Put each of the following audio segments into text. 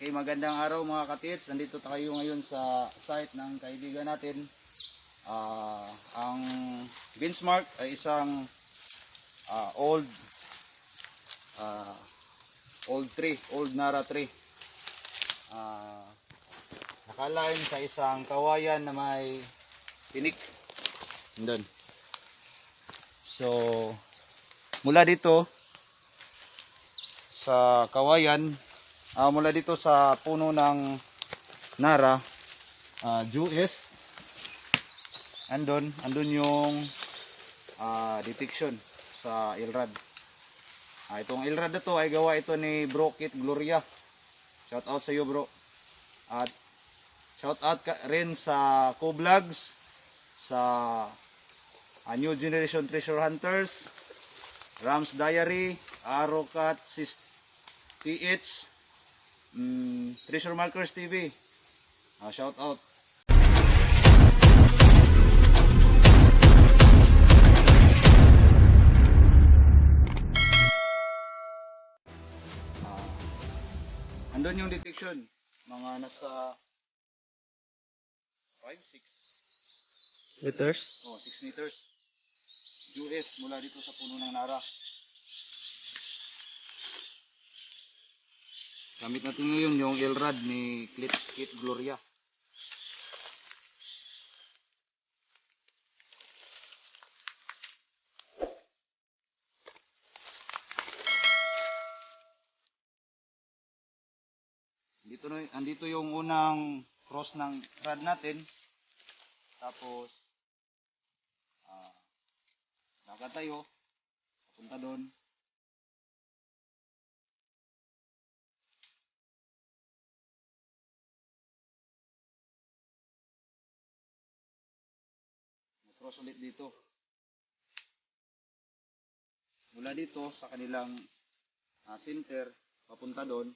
Okay, magandang araw mga katits. Nandito tayo ngayon sa site ng kaibigan natin. Ang Benchmark ay isang old tree, old Nara tree. Nakalain sa isang kawayan na may tinik. Doon. So, mula dito sa kawayan, mula dito sa puno ng Nara, due east, andun yung detection sa Ilrad. Itong Ilrad na to ay gawa ito ni Bro Kit Gloria. Shout out sa iyo, bro. At shout out rin sa Co-Vlogs, sa New Generation Treasure Hunters, Rams Diary, Arrowcat PH, Treasure Markers TV. Shout out. Andun yung detection. Mga nasa 6 Meters? 6 meters. US mula dito sa puno ng Nara. Gamit natin ngayon yung Ilrad ni Kit Gloria. Andito yung unang cross ng rad natin. Tapos lakad tayo papunta doon. Cross ulit dito. Mula dito sa kanilang center papunta doon.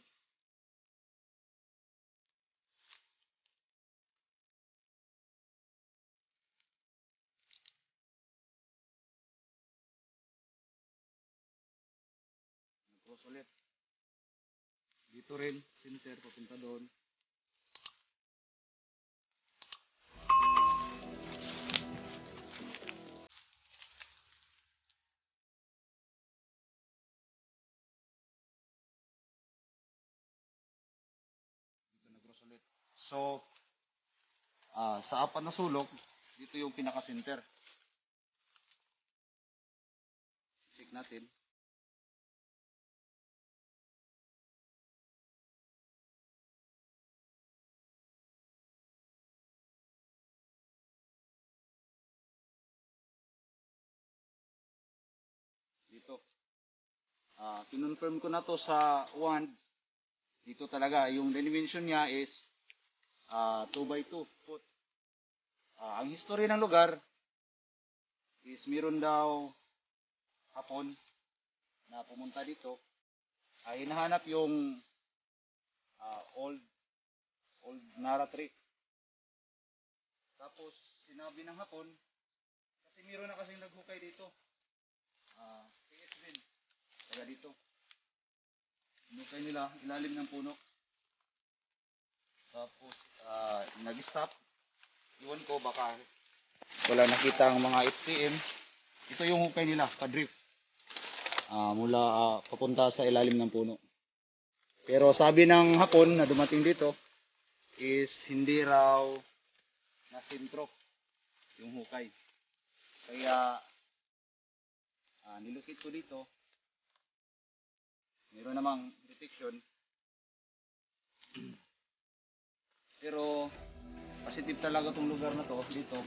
Cross ulit. Dito rin center papunta doon. So, sa apat na sulok, dito yung pinaka-center. Check natin. Dito. Kinonfirm ko na to sa wand. Dito talaga, yung dimension niya is 2x2 foot. Ang history ng lugar is meron daw hapon na pumunta dito. Hinahanap yung old Nara tree. Tapos sinabi ng hapon, kasi meron na kasing naghukay dito. PS din, taga dito. Hinukay nila, ilalim ng puno. Tapos nag-stop. Iwan ko baka wala nakita ang mga HTM. Ito yung hukay nila, pa-drift. Mula papunta sa ilalim ng puno. Pero sabi ng hapon na dumating dito is hindi raw na sentro yung hukay. Kaya nilukit ko dito. Meron namang detection. Pero positive talaga tong lugar na to dito